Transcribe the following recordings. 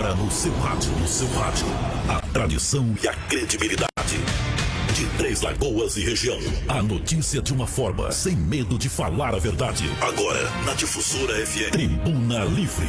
Agora no seu rádio, a tradição e a credibilidade. De Três Lagoas e região, a notícia de uma forma, sem medo de falar a verdade. Agora, na Difusora FM, Tribuna Livre.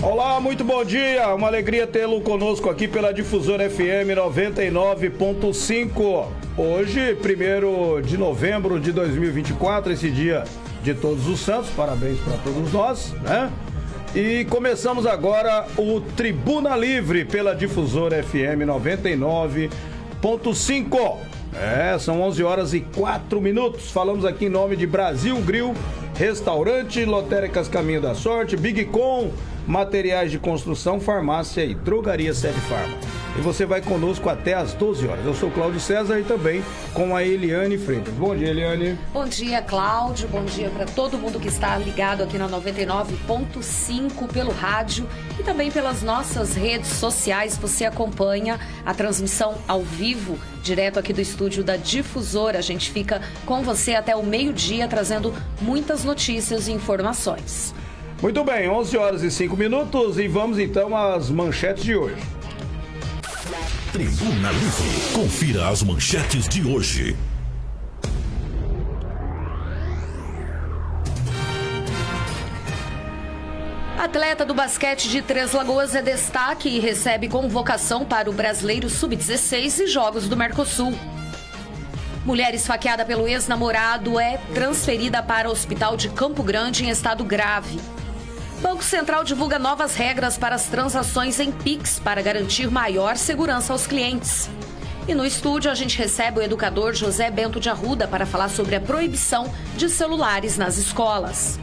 Olá, muito bom dia, uma alegria tê-lo conosco aqui pela Difusora FM 99.5. Hoje, 1º de novembro de 2024, esse dia de Todos os Santos, parabéns para todos nós, né? E começamos agora o Tribuna Livre pela Difusora FM 99.5. São 11 horas e 4 minutos. Falamos aqui em nome de Brasil Grill, Restaurante, Lotéricas Caminho da Sorte, Big Com, Materiais de Construção, Farmácia e Drogaria Sede Farma. E você vai conosco até às 12 horas. Eu sou Cláudio César e também com a Eliane Freitas. Bom dia, Eliane. Bom dia, Cláudio. Bom dia para todo mundo que está ligado aqui na 99.5 pelo rádio e também pelas nossas redes sociais. Você acompanha a transmissão ao vivo, direto aqui do estúdio da Difusora. A gente fica com você até o meio-dia, trazendo muitas notícias e informações. Muito bem, 11 horas e 5 minutos e vamos então às manchetes de hoje. Tribuna Livre. Confira as manchetes de hoje. Atleta do basquete de Três Lagoas é destaque e recebe convocação para o Brasileiro Sub-16 e Jogos do Mercosul. Mulher esfaqueada pelo ex-namorado é transferida para o Hospital de Campo Grande em estado grave. Banco Central divulga novas regras para as transações em Pix para garantir maior segurança aos clientes. E no estúdio a gente recebe o educador José Bento de Arruda para falar sobre a proibição de celulares nas escolas.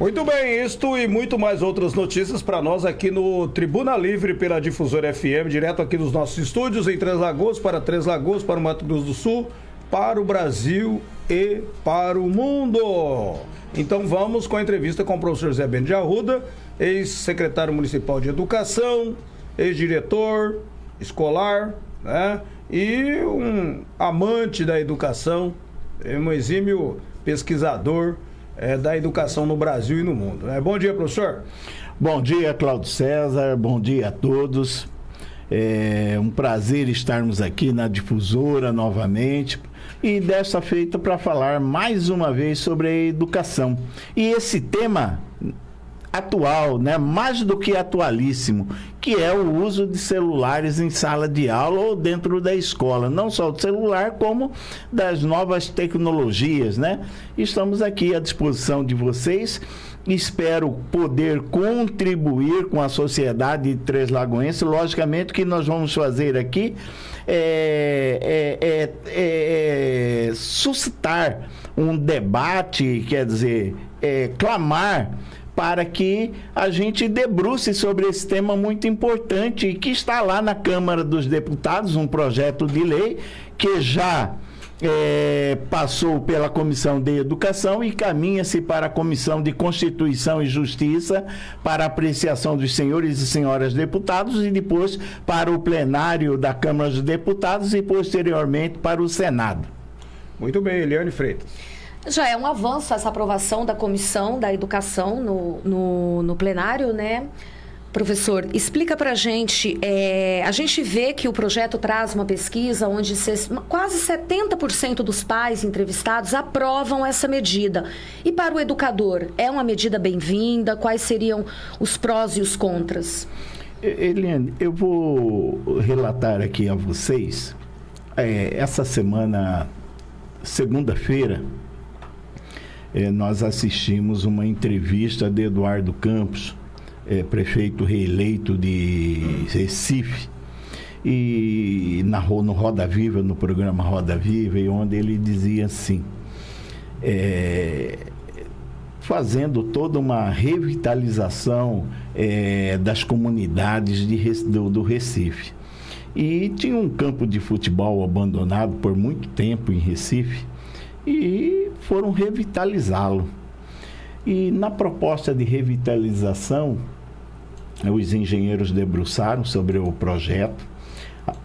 Muito bem, isto e muito mais outras notícias para nós aqui no Tribuna Livre pela Difusora FM, direto aqui dos nossos estúdios em Três Lagoas, para o Mato Grosso do Sul, para o Brasil e para o mundo. Então vamos com a entrevista com o professor José Bento de Arruda, ex-secretário municipal de educação, ex-diretor escolar, né? E um amante da educação, um exímio pesquisador da educação no Brasil e no mundo, né? Bom dia, professor. Bom dia, Cláudio César, bom dia a todos. É um prazer estarmos aqui na Difusora novamente e dessa feita para falar mais uma vez sobre a educação. E esse tema atual, né, mais do que atualíssimo, que é o uso de celulares em sala de aula ou dentro da escola, não só do celular, como das novas tecnologias, né? Estamos aqui à disposição de vocês. Espero poder contribuir com a sociedade Três Lagoense. Logicamente, o que nós vamos fazer aqui suscitar um debate, quer dizer, clamar para que a gente debruce sobre esse tema muito importante que está lá na Câmara dos Deputados, um projeto de lei que já passou pela Comissão de Educação e caminha-se para a Comissão de Constituição e Justiça para apreciação dos senhores e senhoras deputados e depois para o plenário da Câmara dos Deputados e posteriormente para o Senado. Muito bem, Eliane Freitas. Já é um avanço essa aprovação da Comissão da Educação no plenário, né? Professor, explica pra gente, a gente vê que o projeto traz uma pesquisa onde quase 70% dos pais entrevistados aprovam essa medida. E para o educador, é uma medida bem-vinda? Quais seriam os prós e os contras? Eliane, eu vou relatar aqui a vocês, essa semana, segunda-feira, nós assistimos uma entrevista de Eduardo Campos, prefeito reeleito de Recife, e no Roda Viva, no programa Roda Viva, e onde ele dizia assim, fazendo toda uma revitalização das comunidades do Recife. E tinha um campo de futebol abandonado por muito tempo em Recife, e foram revitalizá-lo. E na proposta de revitalização, os engenheiros debruçaram sobre o projeto,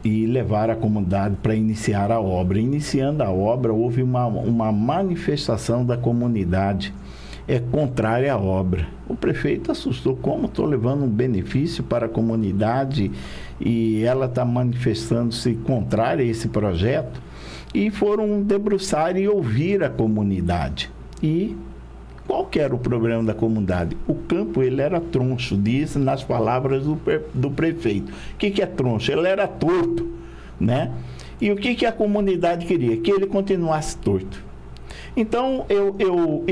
e levar a comunidade para iniciar a obra. Iniciando a obra, houve uma manifestação da comunidade contrária à obra. O prefeito assustou: como estou levando um benefício para a comunidade e ela está manifestando-se contrária a esse projeto? E foram debruçar e ouvir a comunidade. E qual que era o problema da comunidade? O campo, ele era troncho, diz nas palavras do prefeito. O que é troncho? Ele era torto, né? E o que a comunidade queria? Que ele continuasse torto. Então, eu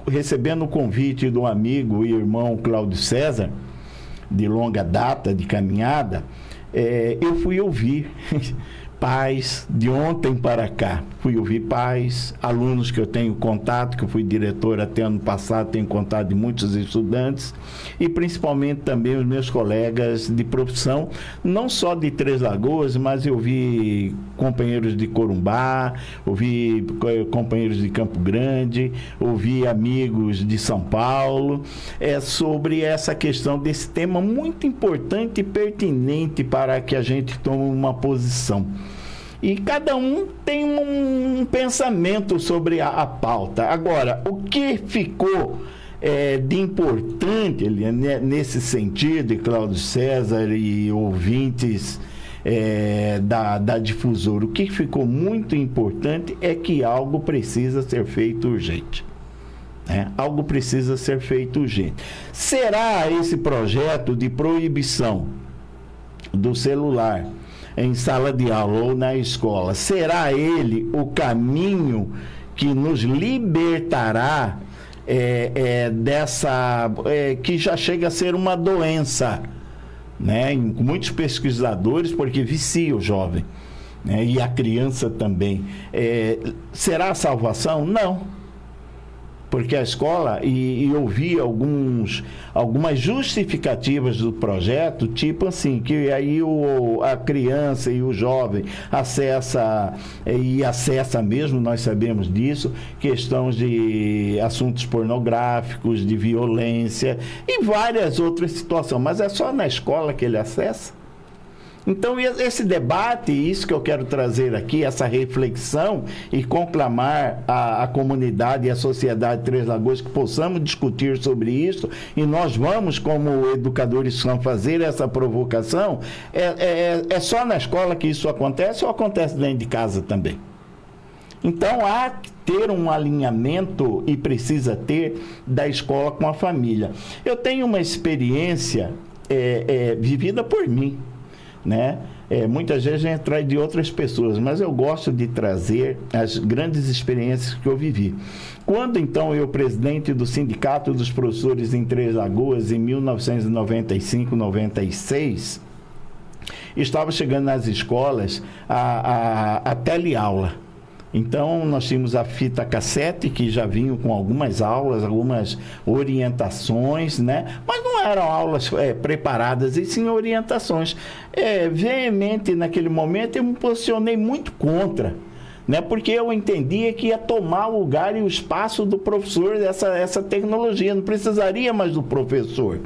recebendo o convite do amigo e irmão Cláudio César, de longa data, de caminhada, eu fui ouvir pais de ontem para cá. Fui ouvir pais, alunos que eu tenho contato, que eu fui diretor até ano passado, tenho contato de muitos estudantes, e principalmente também os meus colegas de profissão, não só de Três Lagoas, mas eu vi companheiros de Corumbá, ouvi companheiros de Campo Grande, ouvi amigos de São Paulo, sobre essa questão desse tema muito importante e pertinente para que a gente tome uma posição. E cada um tem um pensamento sobre a pauta. Agora, o que ficou de importante nesse sentido, e Cláudio César e ouvintes da difusora, o que ficou muito importante é que algo precisa ser feito urgente. Algo precisa ser feito urgente. Será esse projeto de proibição do celular em sala de aula ou na escola, será ele o caminho que nos libertará dessa, que já chega a ser uma doença, né? Muitos pesquisadores, porque vicia o jovem, né? E a criança também. Será a salvação? Não. Porque a escola, e eu vi algumas justificativas do projeto, tipo assim, que aí a criança e o jovem acessa mesmo, nós sabemos disso, questões de assuntos pornográficos, de violência e várias outras situações, mas é só na escola que ele acessa? Então, esse debate, isso que eu quero trazer aqui, essa reflexão e conclamar a comunidade e a sociedade de Três Lagoas que possamos discutir sobre isso, e nós vamos, como educadores, fazer essa provocação. É só na escola que isso acontece ou acontece dentro de casa também? Então, há que ter um alinhamento, e precisa ter, da escola com a família. Eu tenho uma experiência vivida por mim, né? Muitas vezes a gente traz de outras pessoas, mas eu gosto de trazer as grandes experiências que eu vivi. Quando então eu, presidente do Sindicato dos Professores em Três Lagoas, em 1995, 96, estava chegando nas escolas a teleaula. Então, nós tínhamos a fita cassete, que já vinha com algumas aulas, algumas orientações, né? Mas não eram aulas preparadas, e sim orientações. Veemente, naquele momento, eu me posicionei muito contra, né? Porque eu entendia que ia tomar o lugar e o espaço do professor, essa tecnologia, não precisaria mais do professor.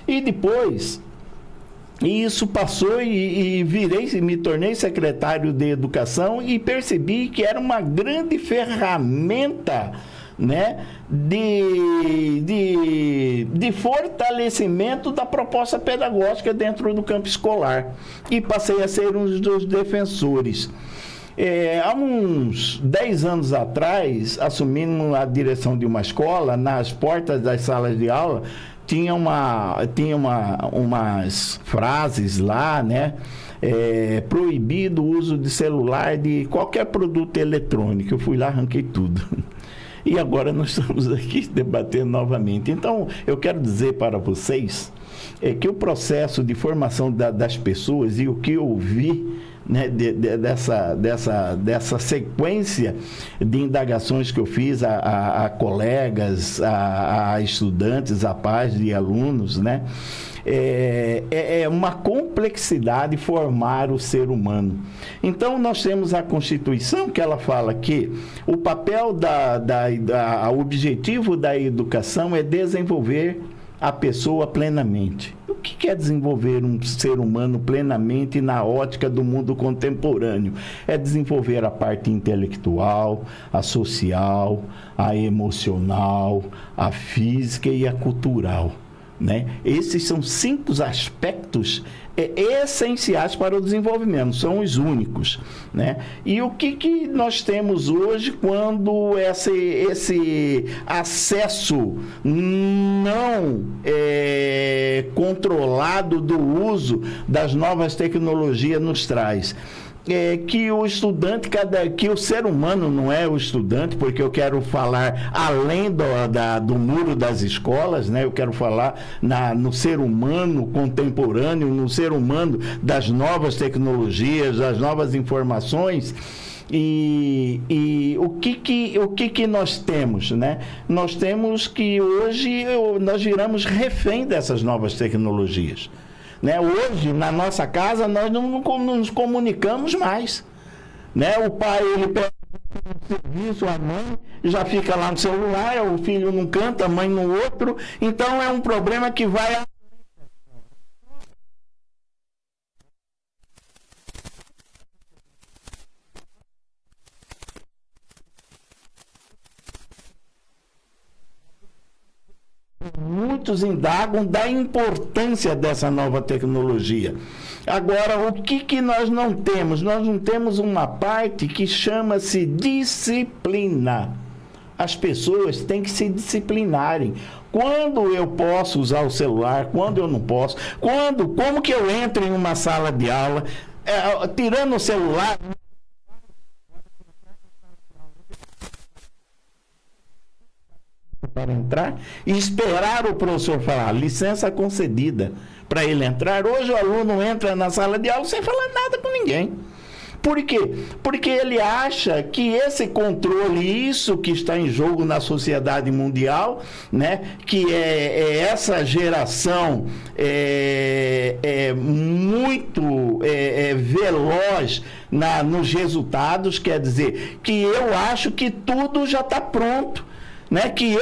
E depois... E isso passou e me tornei secretário de Educação e percebi que era uma grande ferramenta, né, de fortalecimento da proposta pedagógica dentro do campo escolar. E passei a ser um dos defensores. Há uns 10 anos atrás, assumindo a direção de uma escola, nas portas das salas de aula, tinha umas frases lá, né? Proibido o uso de celular, de qualquer produto eletrônico. Eu fui lá, arranquei tudo. E agora nós estamos aqui debatendo novamente. Então, eu quero dizer para vocês que o processo de formação das pessoas, e o que eu vi, né, dessa sequência de indagações que eu fiz a colegas, a estudantes, a pais de alunos, né, é uma complexidade formar o ser humano. Então, nós temos a Constituição, que ela fala que o papel o objetivo da educação é desenvolver a pessoa plenamente. O que é desenvolver um ser humano plenamente na ótica do mundo contemporâneo? É desenvolver a parte intelectual, a social, a emocional, a física e a cultural, né? Esses são 5 aspectos essenciais para o desenvolvimento, são os únicos, né? E o que nós temos hoje quando esse acesso não controlado do uso das novas tecnologias nos traz? Que o estudante, que o ser humano não é o estudante, porque eu quero falar além do muro das escolas, né? Eu quero falar no ser humano contemporâneo, no ser humano das novas tecnologias, das novas informações. E o que nós temos, né? Nós temos que hoje nós viramos refém dessas novas tecnologias. Né? Hoje, na nossa casa, nós não nos comunicamos mais. Né? O pai, ele pega o serviço, a mãe já fica lá no celular, o filho não canta, a mãe no outro. Então, é um problema que vai... Muitos indagam da importância dessa nova tecnologia. Agora, o que nós não temos? Nós não temos uma parte que chama-se disciplina. As pessoas têm que se disciplinarem. Quando eu posso usar o celular, quando eu não posso, como que eu entro em uma sala de aula, tirando o celular... para entrar e esperar o professor falar, licença concedida para ele entrar. Hoje o aluno entra na sala de aula sem falar nada com ninguém. Por quê? Porque ele acha que esse controle, isso que está em jogo na sociedade mundial, né, que é essa geração muito veloz nos resultados, quer dizer, que eu acho que tudo já está pronto. Né, que eu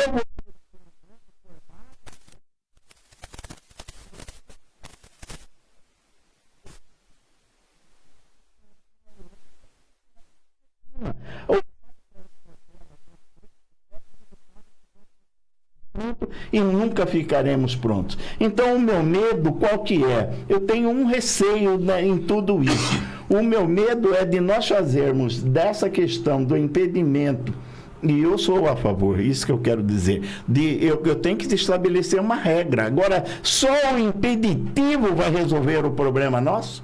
e nunca ficaremos prontos. Então, o meu medo, qual que é? Eu tenho um receio, né, em tudo isso. O meu medo é de nós fazermos dessa questão do impedimento. E eu sou a favor, isso que eu quero dizer. Eu tenho que estabelecer uma regra. Agora, só o impeditivo vai resolver o problema nosso?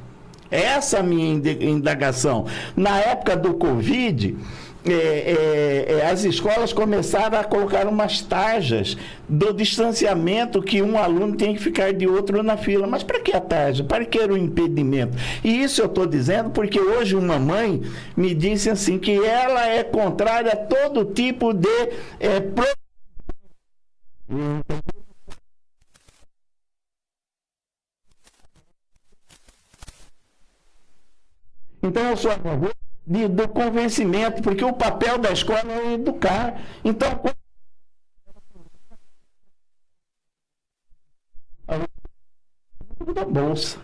Essa é a minha indagação. Na época do Covid, as escolas começaram a colocar umas tarjas do distanciamento que um aluno tem que ficar de outro na fila. Mas para que a tarja? Para que era o impedimento? E isso eu estou dizendo porque hoje uma mãe me disse assim, que ela é contrária a todo tipo de... Então eu sou a favor do convencimento, porque o papel da escola é educar. Então, da bolsa,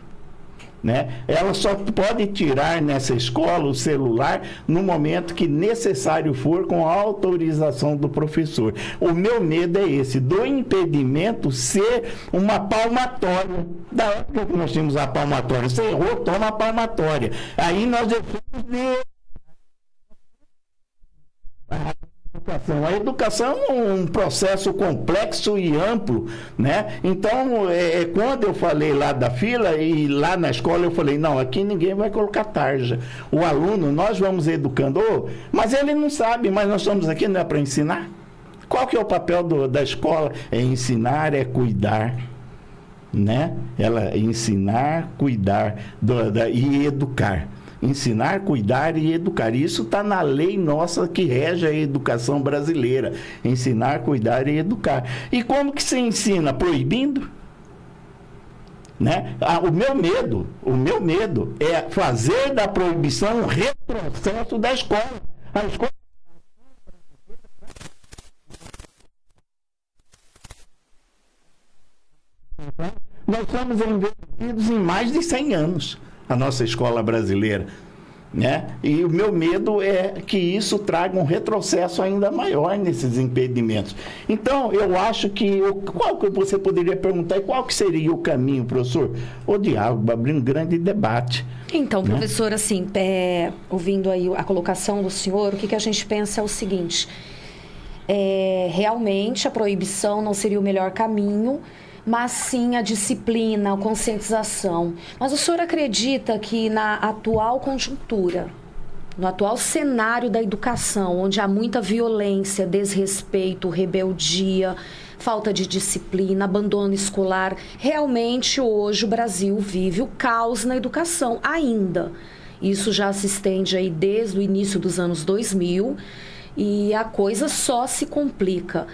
né? Ela só pode tirar nessa escola o celular no momento que necessário for, com a autorização do professor. O meu medo é esse, do impedimento ser uma palmatória. Da época que nós tínhamos a palmatória, você errou, toma a palmatória. Aí nós deixamos de... A educação é um processo complexo e amplo, né? Então, quando eu falei lá da fila e lá na escola, eu falei, não, aqui ninguém vai colocar tarja. O aluno, nós vamos educando, mas ele não sabe, mas nós estamos aqui, não é para ensinar? Qual que é o papel da escola? É ensinar, é cuidar, né? Ela ensinar, cuidar e educar. Ensinar, cuidar e educar. Isso está na lei nossa que rege a educação brasileira. Ensinar, cuidar e educar. E como que se ensina? Proibindo? Né? O meu medo é fazer da proibição um retrocesso da escola. A escola... Nós estamos envolvidos em mais de 100 anos, a nossa escola brasileira. Né? E o meu medo é que isso traga um retrocesso ainda maior nesses impedimentos. Então, eu acho que qual que você poderia perguntar, e qual que seria o caminho, professor? O diálogo, abrir um grande debate. Então, professor, assim, ouvindo aí a colocação do senhor, o que a gente pensa é o seguinte: realmente a proibição não seria o melhor caminho, mas sim a disciplina, a conscientização. Mas o senhor acredita que na atual conjuntura, no atual cenário da educação, onde há muita violência, desrespeito, rebeldia, falta de disciplina, abandono escolar, realmente hoje o Brasil vive o caos na educação ainda? Isso já se estende aí desde o início dos anos 2000 e a coisa só se complica.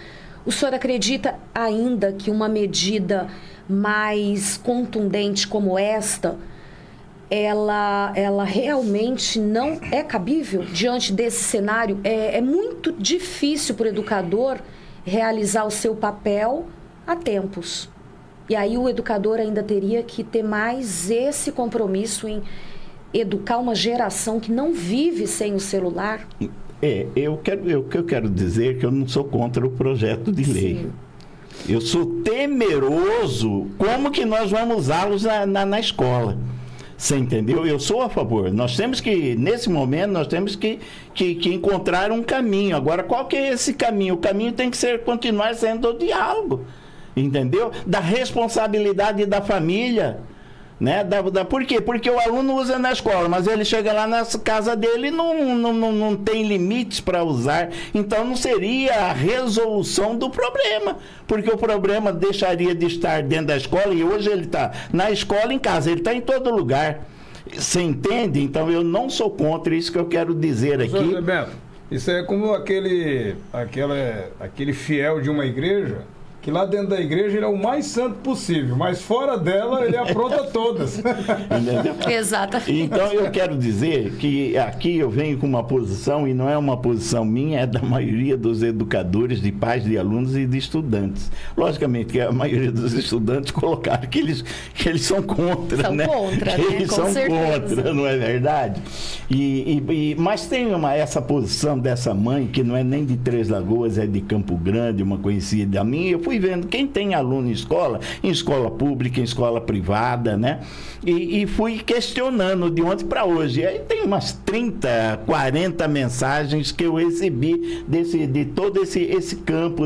O senhor acredita ainda que uma medida mais contundente como esta, ela realmente não é cabível diante desse cenário? É muito difícil para o educador realizar o seu papel a tempos. E aí o educador ainda teria que ter mais esse compromisso em educar uma geração que não vive sem o celular? Eu quero dizer que eu não sou contra o projeto de lei. Sim. Eu sou temeroso como que nós vamos usá-los na escola. Você entendeu? Eu sou a favor. Nós temos que, nesse momento, nós temos que encontrar um caminho. Agora, qual que é esse caminho? O caminho tem que continuar sendo o diálogo. Entendeu? Da responsabilidade da família. Né? Por quê? Porque o aluno usa na escola, mas ele chega lá na casa dele e não tem limites para usar. Então não seria a resolução do problema, porque o problema deixaria de estar dentro da escola, e hoje ele está na escola, em casa, ele está em todo lugar. Você entende? Então eu não sou contra isso que eu quero dizer aqui. Professor Beto, isso é como aquele fiel de uma igreja, que lá dentro da igreja ele é o mais santo possível, mas fora dela ele apronta todas. Entendeu? Exatamente. Então eu quero dizer que aqui eu venho com uma posição, e não é uma posição minha, é da maioria dos educadores, de pais de alunos e de estudantes. Logicamente que a maioria dos estudantes colocaram que eles são contra, são né? Contra, que né? eles Com são certeza. contra, não é verdade? Mas tem essa posição dessa mãe, que não é nem de Três Lagoas, é de Campo Grande, uma conhecida minha. Eu fui vendo quem tem aluno em escola pública, em escola privada, né? E fui questionando de ontem para hoje. E aí tem umas 30, 40 mensagens que eu recebi de todo esse campo,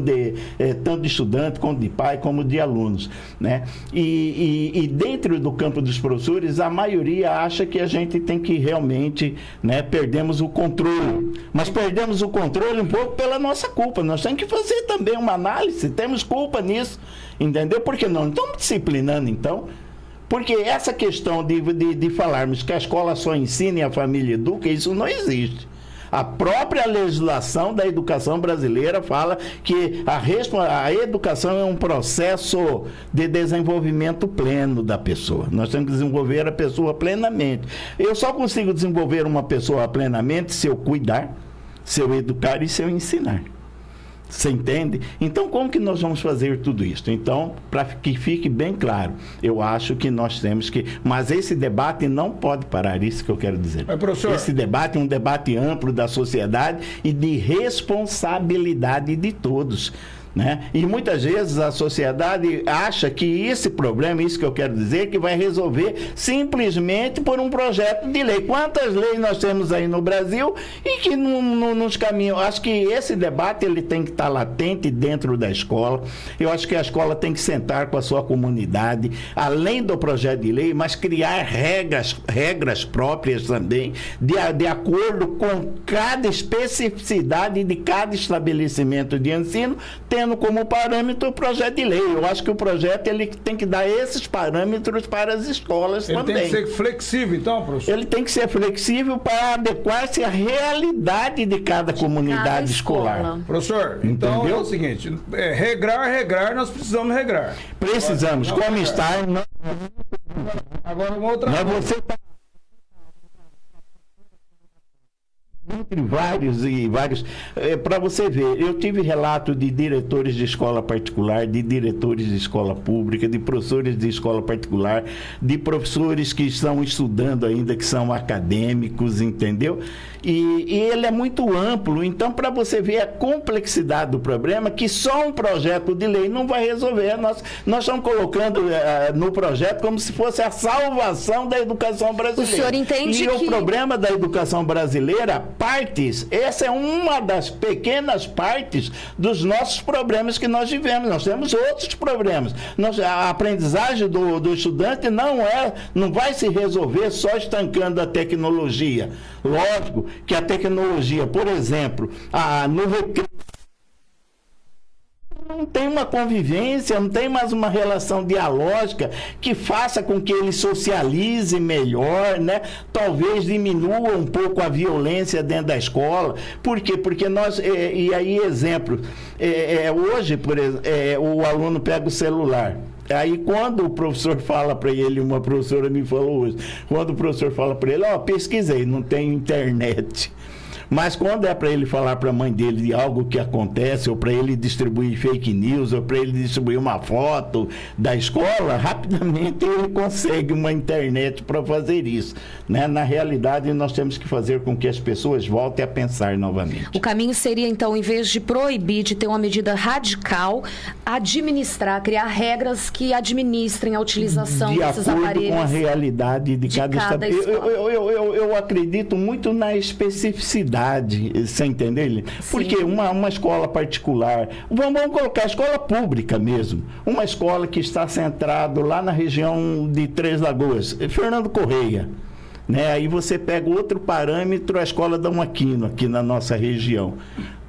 tanto de estudante, como de pai, como de alunos, né? E dentro do campo dos professores, a maioria acha que a gente tem que realmente, né, perdemos o controle. Mas perdemos o controle um pouco pela nossa culpa. Nós temos que fazer também uma análise, temos culpa nisso, entendeu? Por que não estamos disciplinando, então? Porque essa questão de falarmos que a escola só ensina e a família educa, isso não existe. A própria legislação da educação brasileira fala que a educação é um processo de desenvolvimento pleno da pessoa. Nós temos que desenvolver a pessoa plenamente. Eu só consigo desenvolver uma pessoa plenamente se eu cuidar, se eu educar e se eu ensinar. Você entende? Então, como que nós vamos fazer tudo isso? Então, para que fique bem claro, eu acho que nós temos que... Mas esse debate não pode parar, isso que eu quero dizer. Professor, esse debate é um debate amplo da sociedade e de responsabilidade de todos. Né? E muitas vezes a sociedade acha que esse problema, isso que eu quero dizer, que vai resolver simplesmente por um projeto de lei. Quantas leis nós temos aí no Brasil e que nos caminham? Acho que esse debate ele tem que estar latente dentro da escola. Eu acho que a escola tem que sentar com a sua comunidade, além do projeto de lei, mas criar regras próprias também, de acordo com cada especificidade de cada estabelecimento de ensino, tendo como parâmetro o projeto de lei. Eu acho que o projeto ele tem que dar esses parâmetros para as escolas também. Ele tem que ser flexível, então, professor? Ele tem que ser flexível para adequar-se à realidade de cada comunidade escolar. Professor, então é o seguinte, regrar, nós precisamos regrar. Precisamos, como está... Agora uma outra coisa. Você Entre vários e vários. Para você ver, eu tive relato de diretores de escola particular, de diretores de escola pública, de professores de escola particular, de professores que estão estudando ainda, que são acadêmicos, entendeu? E ele é muito amplo, então para você ver a complexidade do problema, que só um projeto de lei não vai resolver. Nós estamos colocando no projeto como se fosse a salvação da educação brasileira. O senhor entende que o problema da educação brasileira, essa é uma das pequenas partes dos nossos problemas que nós vivemos. Nós temos outros problemas. A aprendizagem do estudante não vai se resolver só estancando a tecnologia. Lógico que a tecnologia, por exemplo, no recreio, não tem uma convivência, não tem mais uma relação dialógica que faça com que ele socialize melhor, né? Talvez diminua um pouco a violência dentro da escola. Por quê? Porque e aí exemplo, hoje, por exemplo, o aluno pega o celular. Aí quando o professor fala para ele, uma professora me falou hoje, quando o professor fala para ele, pesquisei, não tem internet. Mas quando é para ele falar para a mãe dele de algo que acontece, ou para ele distribuir fake news, ou para ele distribuir uma foto da escola, rapidamente ele consegue uma internet para fazer isso, né? Na realidade, nós temos que fazer com que as pessoas voltem a pensar novamente. O caminho seria, então, em vez de proibir, de ter uma medida radical, administrar, criar regras que administrem a utilização desses aparelhos. De acordo com a realidade de cada escola. Eu acredito muito na especificidade. Você entende? Porque uma escola particular, vamos colocar a escola pública mesmo, uma escola que está centrada lá na região de Três Lagoas, Fernando Correia, né? Aí você pega outro parâmetro, a escola Dom Aquino, aqui na nossa região,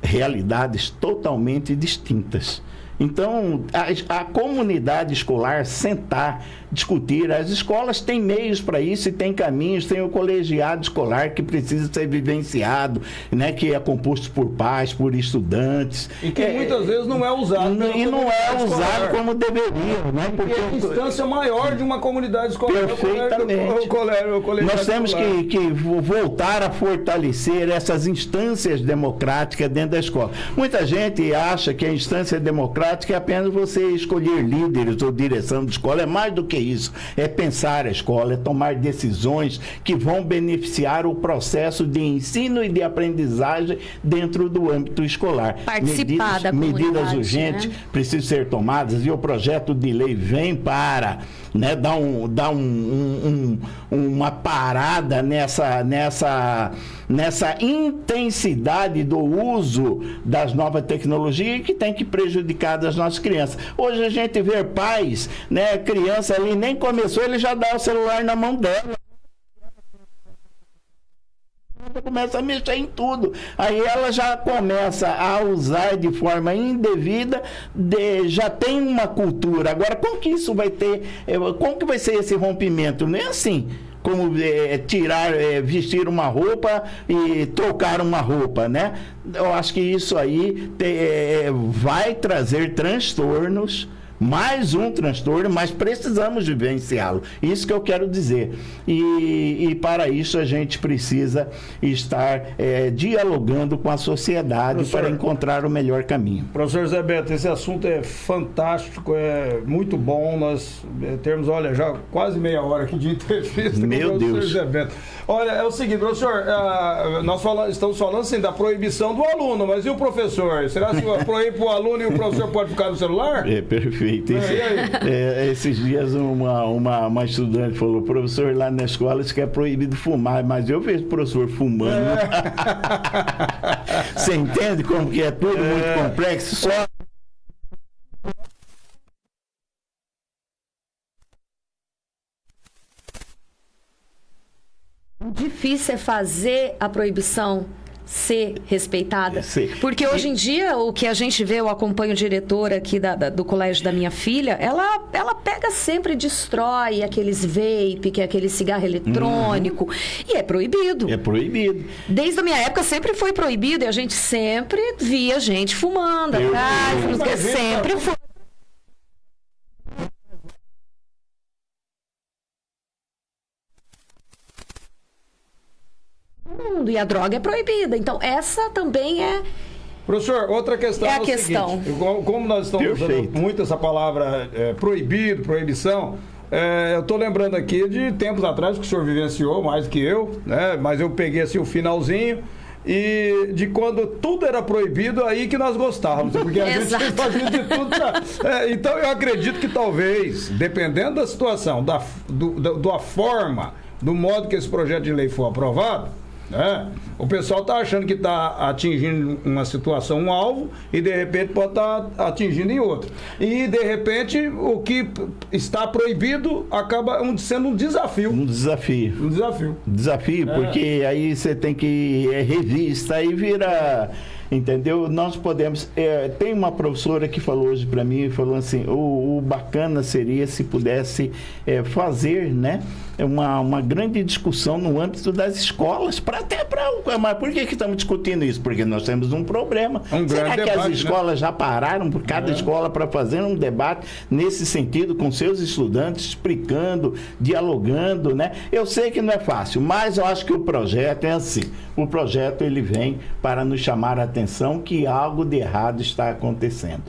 realidades totalmente distintas. Então, a comunidade escolar sentar, discutir, as escolas têm meios para isso e têm caminhos, tem o colegiado escolar que precisa ser vivenciado, né, que é composto por pais, por estudantes. E que muitas vezes não é usado. E não é usado como deveria, né? Porque é a instância maior de uma comunidade escolar. Perfeitamente. Nós temos que voltar a fortalecer essas instâncias democráticas dentro da escola. Muita gente acha que a instância democrática é apenas você escolher líderes ou direção de escola. É mais do que isso. É pensar a escola, é tomar decisões que vão beneficiar o processo de ensino e de aprendizagem dentro do âmbito escolar. Participar da comunidade, medidas urgentes, né, precisam ser tomadas, e o projeto de lei vem para, né, dar uma parada nessa intensidade do uso das novas tecnologias que tem que prejudicar as nossas crianças. Hoje a gente vê pais, né, criança ali nem começou, ele já dá o celular na mão dela. Começa a mexer em tudo. Aí ela já começa a usar de forma indevida, já tem uma cultura. Agora, como que isso vai ter, como que vai ser esse rompimento? Não é assim como vestir uma roupa e trocar uma roupa, né? Eu acho que isso aí vai trazer transtornos, mais um transtorno, mas precisamos vivenciá-lo. Isso que eu quero dizer. E para isso a gente precisa estar dialogando com a sociedade, professor, para encontrar o melhor caminho. Professor Zé Beto, esse assunto é fantástico, é muito bom. Nós temos, olha, já quase meia hora aqui de entrevista. Meu com o Deus. professor Zé Beto. Olha, é o seguinte, professor, nós estamos falando assim da proibição do aluno, mas e o professor? Será que proíbe o aluno e o professor pode ficar no celular? Perfeito. Esses dias uma estudante falou, professor, lá na escola isso que é proibido fumar, mas eu vejo o professor fumando. Você entende como que é tudo muito complexo? Só difícil é fazer a proibição ser respeitada. Sim. Porque hoje em dia, o que a gente vê, eu acompanho o diretor aqui do colégio da minha filha, ela pega sempre e destrói aqueles vape, que é aquele cigarro eletrônico, e é proibido. É proibido. Desde a minha época sempre foi proibido, e a gente sempre via gente fumando atrás, porque sempre foi. proibido e a droga é proibida. Então, essa também é... Professor, outra questão É a o questão. Seguinte, como nós estamos usando muito essa palavra proibido, proibição, eu estou lembrando aqui de tempos atrás que o senhor vivenciou mais que eu, né? Mas eu peguei assim o finalzinho e de quando tudo era proibido, aí que nós gostávamos, porque a gente fazia de tudo então eu acredito que talvez, dependendo da situação, da forma, do modo que esse projeto de lei for aprovado, o pessoal está achando que está atingindo uma situação, um alvo, e de repente pode estar atingindo em outro. E de repente o que está proibido acaba sendo um desafio. Desafio, porque aí você tem que revista e vira... Entendeu? Nós podemos... tem uma professora que falou hoje para mim, falou assim, o bacana seria se pudesse fazer, né, uma grande discussão no âmbito das escolas, mas por que estamos discutindo isso? Porque nós temos um problema. Será que as escolas já pararam por cada escola para fazer um debate nesse sentido com seus estudantes, explicando, dialogando, né? Eu sei que não é fácil, mas eu acho que o projeto é assim. O projeto ele vem para nos chamar a atenção que algo de errado está acontecendo.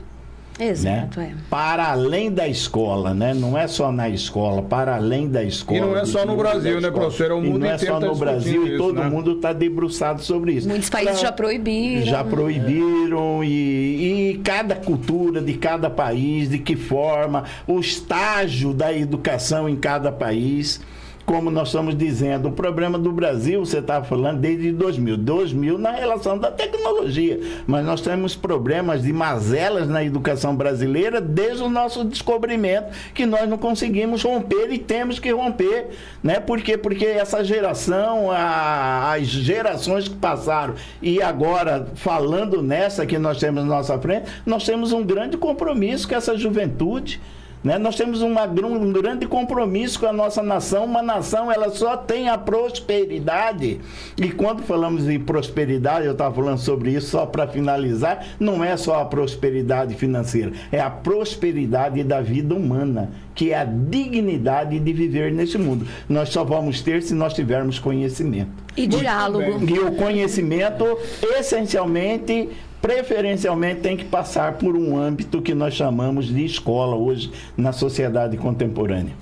Exato, né? Para além da escola, né? Não é só na escola, para além da escola. E não é só no Brasil, né, professor? É o mundo inteiro. Não é só no Brasil e todo mundo está debruçado sobre isso. Muitos países já proibiram. Já proibiram e cada cultura de cada país, de que forma, o estágio da educação em cada país. Como nós estamos dizendo, o problema do Brasil, você estava falando desde 2000 na relação da tecnologia, mas nós temos problemas de mazelas na educação brasileira desde o nosso descobrimento, que nós não conseguimos romper e temos que romper, né? Por quê? Porque essa geração, as gerações que passaram e agora falando nessa que nós temos na nossa frente, nós temos um grande compromisso com essa juventude. Né? Nós temos um grande compromisso com a nossa nação. Uma nação, ela só tem a prosperidade. E quando falamos em prosperidade, eu estava falando sobre isso só para finalizar, não é só a prosperidade financeira, é a prosperidade da vida humana, que é a dignidade de viver nesse mundo. Nós só vamos ter se nós tivermos conhecimento. E diálogo. E o conhecimento, essencialmente, preferencialmente tem que passar por um âmbito que nós chamamos de escola hoje na sociedade contemporânea.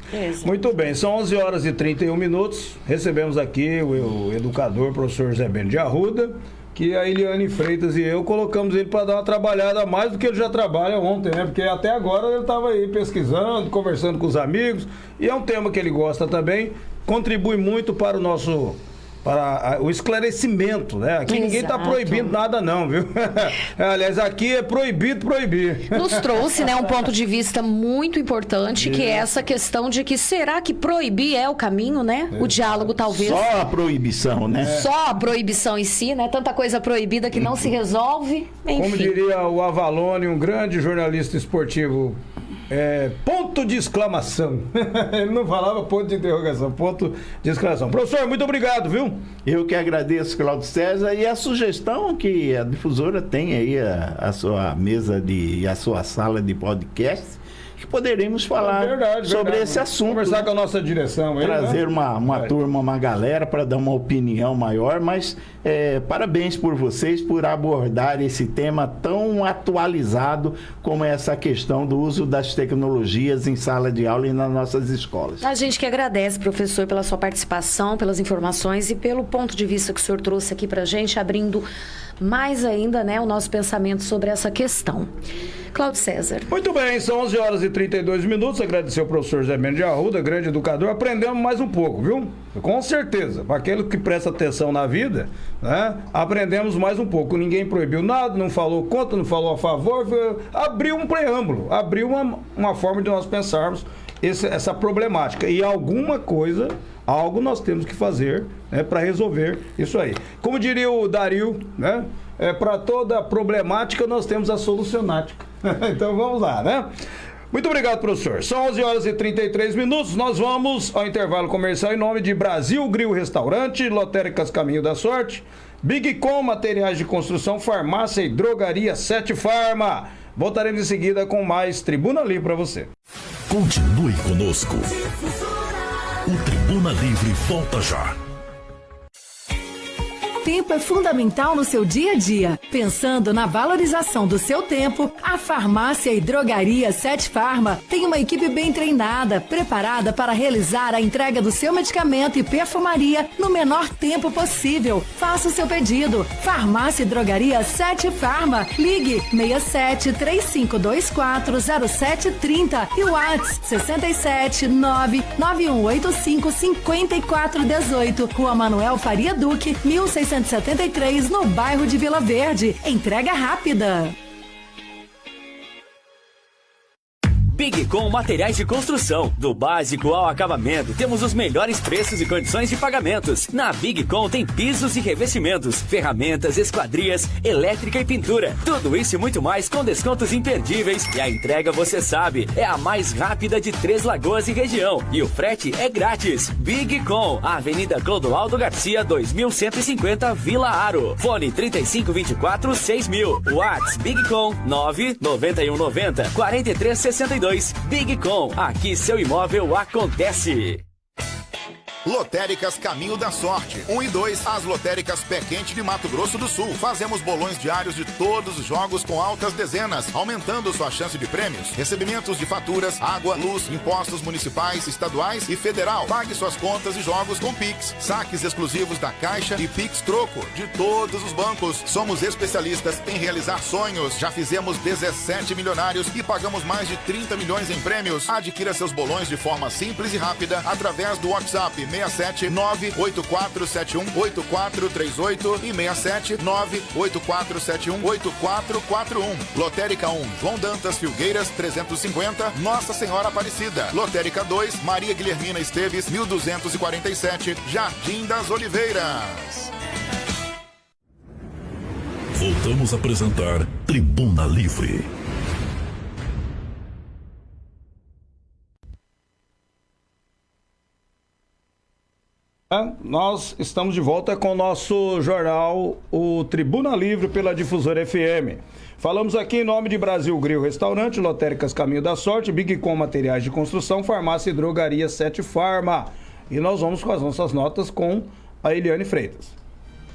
Muito bem, são 11 horas e 31 minutos. Recebemos aqui o educador, professor Zé Bento de Arruda, que a Eliane Freitas e eu colocamos ele para dar uma trabalhada a mais do que ele já trabalha ontem, né? Porque até agora ele estava aí pesquisando, conversando com os amigos, e é um tema que ele gosta também, contribui muito para o nosso... para o esclarecimento, né? Aqui ninguém está proibindo nada não, viu? Aliás, aqui é proibido proibir. Nos trouxe, né, um ponto de vista muito importante, que é essa questão de que será que proibir é o caminho, né? O diálogo talvez... Só a proibição, né? Só a proibição em si, né? Tanta coisa proibida que não se resolve, enfim. Como diria o Avalone, um grande jornalista esportivo... ponto de exclamação. Ele não falava ponto de interrogação, ponto de exclamação. Professor, muito obrigado, viu? Eu que agradeço, Cláudio César, e a sugestão que a difusora tem aí a sua mesa e a sua sala de podcast, que poderemos falar sobre esse assunto. Conversar com a nossa direção aí, trazer uma turma, uma galera para dar uma opinião maior, mas parabéns por vocês por abordar esse tema tão atualizado como essa questão do uso das tecnologias em sala de aula e nas nossas escolas. A gente que agradece, professor, pela sua participação, pelas informações e pelo ponto de vista que o senhor trouxe aqui para a gente, abrindo mais ainda, né, o nosso pensamento sobre essa questão. Cláudio César. Muito bem, são 11 horas e 32 minutos. Agradecer ao professor Zé Bento de Arruda, grande educador. Aprendemos mais um pouco, viu? Com certeza. Para aquele que presta atenção na vida, né? Aprendemos mais um pouco. Ninguém proibiu nada, não falou contra, não falou a favor. Abriu um preâmbulo, abriu uma forma de nós pensarmos essa problemática. E alguma coisa, algo nós temos que fazer, né, para resolver isso aí. Como diria o Dario, né? Para toda problemática nós temos a solucionática. Então vamos lá, né? Muito obrigado, professor. São 11 horas e 33 minutos. Nós vamos ao intervalo comercial em nome de Brasil Grill Restaurante, Lotéricas Caminho da Sorte, Big Com Materiais de Construção, Farmácia e Drogaria 7 Farma. Voltaremos em seguida com mais Tribuna Livre para você. Continue conosco. O Tribuna Livre volta já. Tempo é fundamental no seu dia a dia. Pensando na valorização do seu tempo, a Farmácia e Drogaria 7 Farma tem uma equipe bem treinada, preparada para realizar a entrega do seu medicamento e perfumaria no menor tempo possível. Faça o seu pedido. Farmácia e Drogaria 7 Farma. Ligue 67 3524 0730 e o WhatsApp 67 99185 5418. Rua Manuel Faria Duque, 1673, no bairro de Vila Verde. Entrega rápida. BigCom Materiais de Construção. Do básico ao acabamento, temos os melhores preços e condições de pagamentos. Na BigCom tem pisos e revestimentos, ferramentas, esquadrias, elétrica e pintura. Tudo isso e muito mais com descontos imperdíveis. E a entrega, você sabe, é a mais rápida de Três Lagoas e região. E o frete é grátis. BigCom, Avenida Clodoaldo Garcia, 2150, Vila Aro. Fone 3524-6000. WhatsApp BigCom 99190 4362. BigCom, aqui seu imóvel acontece. Lotéricas Caminho da Sorte. 1 e 2, as lotéricas Pé Quente de Mato Grosso do Sul. Fazemos bolões diários de todos os jogos com altas dezenas, aumentando sua chance de prêmios. Recebimentos de faturas, água, luz, impostos municipais, estaduais e federal. Pague suas contas e jogos com Pix. Saques exclusivos da Caixa e Pix Troco de todos os bancos. Somos especialistas em realizar sonhos. Já fizemos 17 milionários e pagamos mais de 30 milhões em prêmios. Adquira seus bolões de forma simples e rápida através do WhatsApp 67 98471 8438 e 67 98471 8441. Lotérica 1, João Dantas Filgueiras 350, Nossa Senhora Aparecida. Lotérica 2, Maria Guilhermina Esteves 1247, Jardim das Oliveiras. Voltamos a apresentar Tribuna Livre. Nós estamos de volta com o nosso jornal, o Tribuna Livre, pela Difusora FM. Falamos aqui em nome de Brasil Grill Restaurante, Lotéricas Caminho da Sorte, BigCom Materiais de Construção, Farmácia e Drogaria 7 Farma. E nós vamos com as nossas notas com a Eliane Freitas.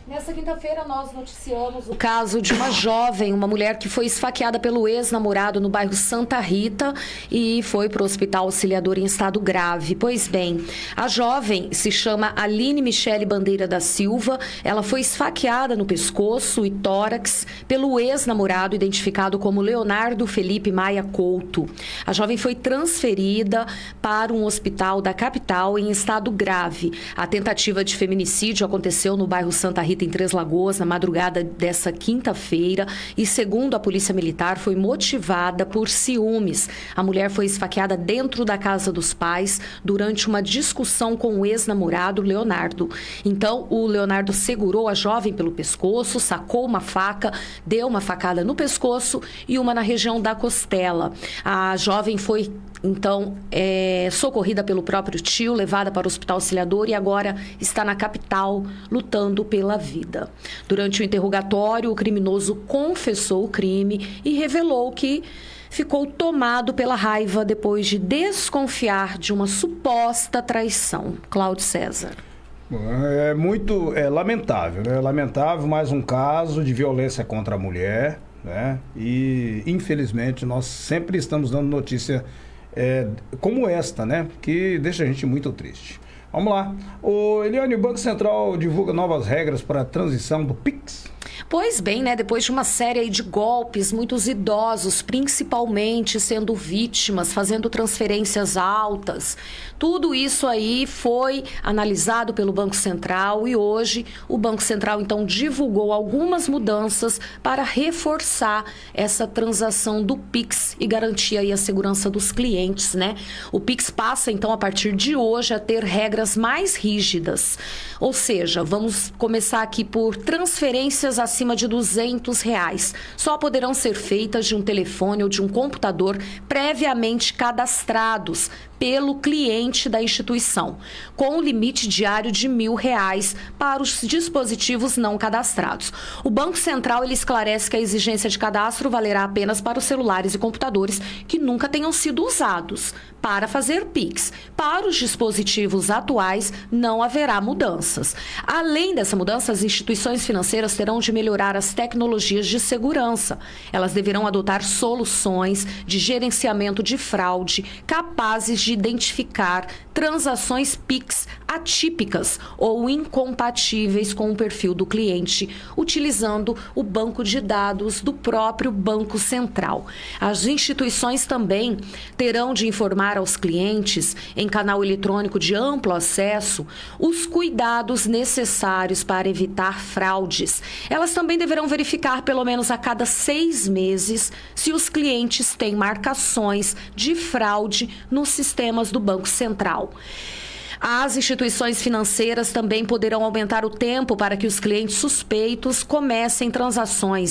Nessa quinta-feira, nós noticiamos o caso de uma jovem, uma mulher que foi esfaqueada pelo ex-namorado no bairro Santa Rita e foi para o Hospital Auxiliador em estado grave. Pois bem, a jovem se chama Aline Michele Bandeira da Silva. Ela foi esfaqueada no pescoço e tórax pelo ex-namorado identificado como Leonardo Felipe Maia Couto. A jovem foi transferida para um hospital da capital em estado grave. A tentativa de feminicídio aconteceu no bairro Santa Rita, em Três Lagoas, na madrugada dessa quinta-feira, e segundo a Polícia Militar, foi motivada por ciúmes. A mulher foi esfaqueada dentro da casa dos pais durante uma discussão com o ex-namorado Leonardo. Então, o Leonardo segurou a jovem pelo pescoço, sacou uma faca, deu uma facada no pescoço e uma na região da costela. A jovem foi, então, socorrida pelo próprio tio, levada para o Hospital Auxiliador e agora está na capital lutando pela vida. Durante o interrogatório, o criminoso confessou o crime e revelou que ficou tomado pela raiva depois de desconfiar de uma suposta traição. Cláudio César. É lamentável, né? Lamentável, mais um caso de violência contra a mulher, né? E, infelizmente, nós sempre estamos dando notícia como esta, né? Que deixa a gente muito triste. Vamos lá. Eliane, o Banco Central divulga novas regras para a transição do Pix. Pois bem, né? Depois de uma série de golpes, muitos idosos, principalmente, sendo vítimas, fazendo transferências altas. Tudo isso aí foi analisado pelo Banco Central e hoje o Banco Central, então, divulgou algumas mudanças para reforçar essa transação do Pix e garantir aí a segurança dos clientes, né? O Pix passa, então, a partir de hoje a ter regras mais rígidas. Ou seja, vamos começar aqui por transferências acima acima de R$200 só poderão ser feitas de um telefone ou de um computador previamente cadastrados pelo cliente da instituição, com um limite diário de R$1.000 para os dispositivos não cadastrados. O Banco Central ele esclarece que a exigência de cadastro valerá apenas para os celulares e computadores que nunca tenham sido usados para fazer Pix. Para os dispositivos atuais, não haverá mudanças. Além dessa mudança, as instituições financeiras terão de melhorar as tecnologias de segurança. Elas deverão adotar soluções de gerenciamento de fraude capazes de identificar transações Pix atípicas ou incompatíveis com o perfil do cliente, utilizando o banco de dados do próprio Banco Central. As instituições também terão de informar aos clientes, em canal eletrônico de amplo acesso, os cuidados necessários para evitar fraudes. Elas também deverão verificar, pelo menos a cada 6 meses, se os clientes têm marcações de fraude nos sistemas do Banco Central. As instituições financeiras também poderão aumentar o tempo para que os clientes suspeitos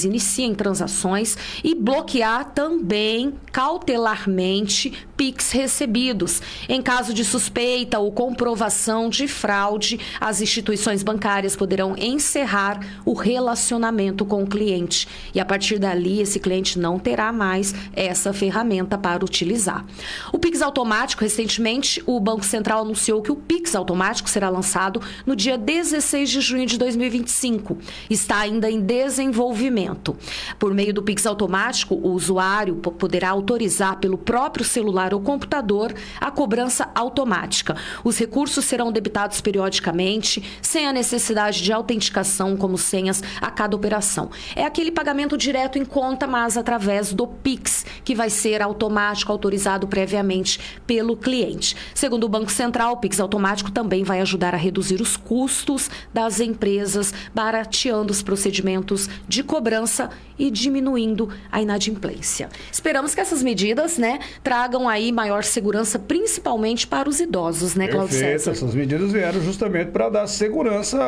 iniciem transações e bloquear também cautelarmente Pix recebidos. Em caso de suspeita ou comprovação de fraude, as instituições bancárias poderão encerrar o relacionamento com o cliente e a partir dali esse cliente não terá mais essa ferramenta para utilizar. O Pix automático, recentemente o Banco Central anunciou que o Pix automático será lançado no dia 16 de junho de 2025. Está ainda em desenvolvimento. Por meio do Pix automático, o usuário poderá autorizar pelo próprio celular ou computador a cobrança automática. Os recursos serão debitados periodicamente, sem a necessidade de autenticação como senhas a cada operação. É aquele pagamento direto em conta, mas através do Pix, que vai ser automático, autorizado previamente pelo cliente. Segundo o Banco Central, o Pix automático também vai ajudar a reduzir os custos das empresas, barateando os procedimentos de cobrança e diminuindo a inadimplência. Esperamos que essas medidas, tragam aí maior segurança, principalmente para os idosos, Cláudio César? Essas medidas vieram justamente para dar segurança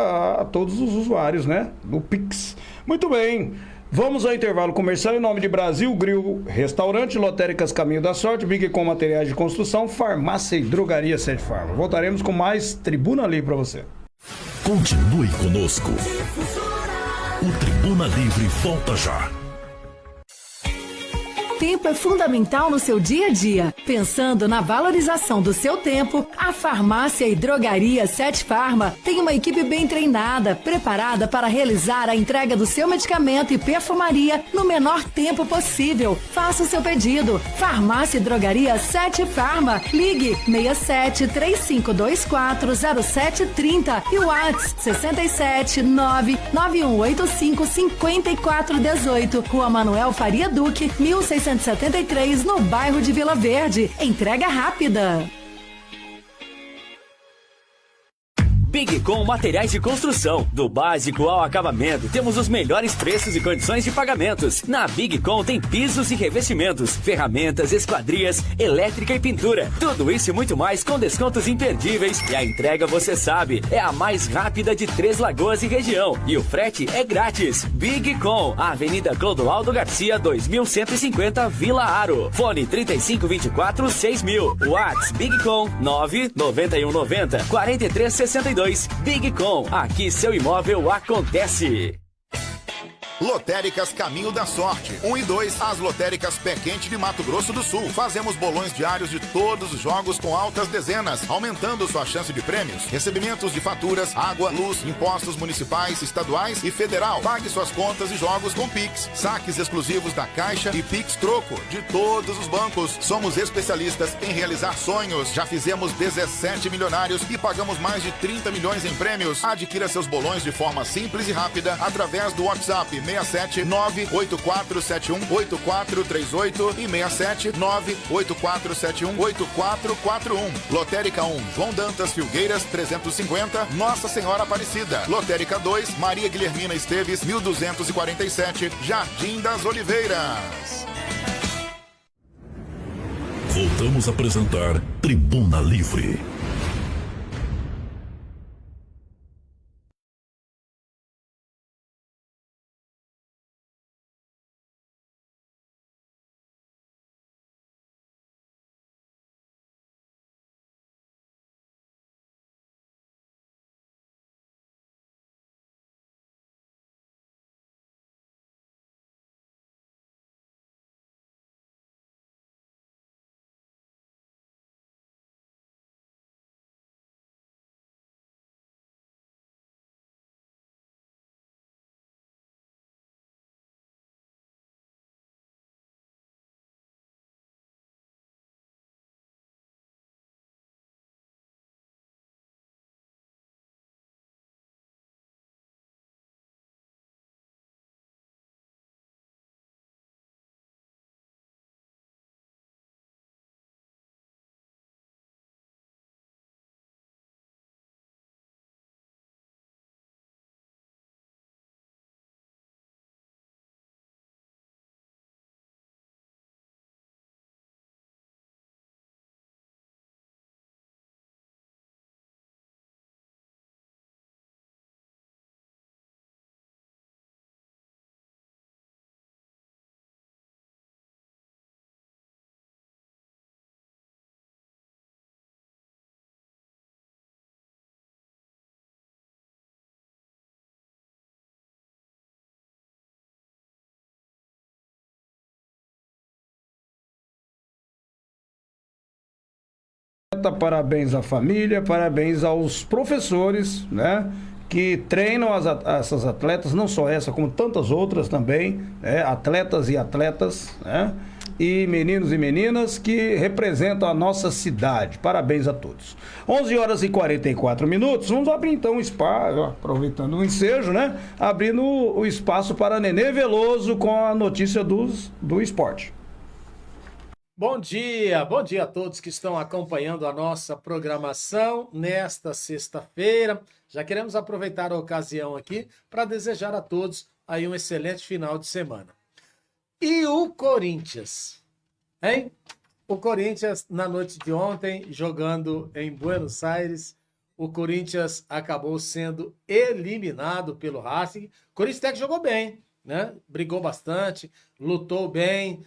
a todos os usuários, do Pix. Muito bem. Vamos ao intervalo comercial em nome de Brasil Grill, Restaurante, Lotéricas Caminho da Sorte, Big com materiais de construção, farmácia e drogaria Sete Farma. Voltaremos com mais Tribuna Livre para você. Continue conosco. O Tribuna Livre volta já. Tempo é fundamental no seu dia a dia. Pensando na valorização do seu tempo, a Farmácia e Drogaria Sete Farma tem uma equipe bem treinada, preparada para realizar a entrega do seu medicamento e perfumaria no menor tempo possível. Faça o seu pedido. Farmácia e Drogaria Sete Farma. Ligue 67-3524-0730 e o WhatsApp 679-9185-5418. Rua Manuel Faria Duque, 1673, no bairro de Vila Verde. Entrega rápida. Big Com Materiais de Construção. Do básico ao acabamento, temos os melhores preços e condições de pagamentos. Na Big Com tem pisos e revestimentos, ferramentas, esquadrias, elétrica e pintura. Tudo isso e muito mais com descontos imperdíveis. E a entrega, você sabe, é a mais rápida de Três Lagoas e região. E o frete é grátis. Big Com, Avenida Clodoaldo Garcia, 2150, Vila Aro. Fone 3524-6000. WhatsApp Big Com 99190-4362. Big Com, aqui seu imóvel acontece. Lotéricas Caminho da Sorte. 1 e 2, as lotéricas Pé Quente de Mato Grosso do Sul. Fazemos bolões diários de todos os jogos com altas dezenas, aumentando sua chance de prêmios. Recebimentos de faturas, água, luz, impostos municipais, estaduais e federal. Pague suas contas e jogos com Pix. Saques exclusivos da Caixa e Pix Troco de todos os bancos. Somos especialistas em realizar sonhos. Já fizemos 17 milionários e pagamos mais de 30 milhões em prêmios. Adquira seus bolões de forma simples e rápida através do WhatsApp 679-8471-8438 e 679-8471-8441. Lotérica 1, João Dantas Filgueiras, 350, Nossa Senhora Aparecida. Lotérica 2, Maria Guilhermina Esteves, 1247, Jardim das Oliveiras. Voltamos a apresentar Tribuna Livre. parabéns à família, parabéns aos professores, né? Que treinam essas atletas, não só essa, como tantas outras também, né? Atletas e atletas, né? E meninos e meninas que representam a nossa cidade. Parabéns a todos. 11 horas e 44 minutos. Vamos abrir então o espaço, aproveitando o ensejo, né? Abrindo o espaço para Nenê Veloso com a notícia do esporte. Bom dia a todos que estão acompanhando a nossa programação nesta sexta-feira. Já queremos aproveitar a ocasião aqui para desejar a todos aí um excelente final de semana. E o Corinthians, hein? O Corinthians, na noite de ontem, jogando em Buenos Aires, o Corinthians acabou sendo eliminado pelo Racing. O Corinthians até que jogou bem, né? Brigou bastante, lutou bem,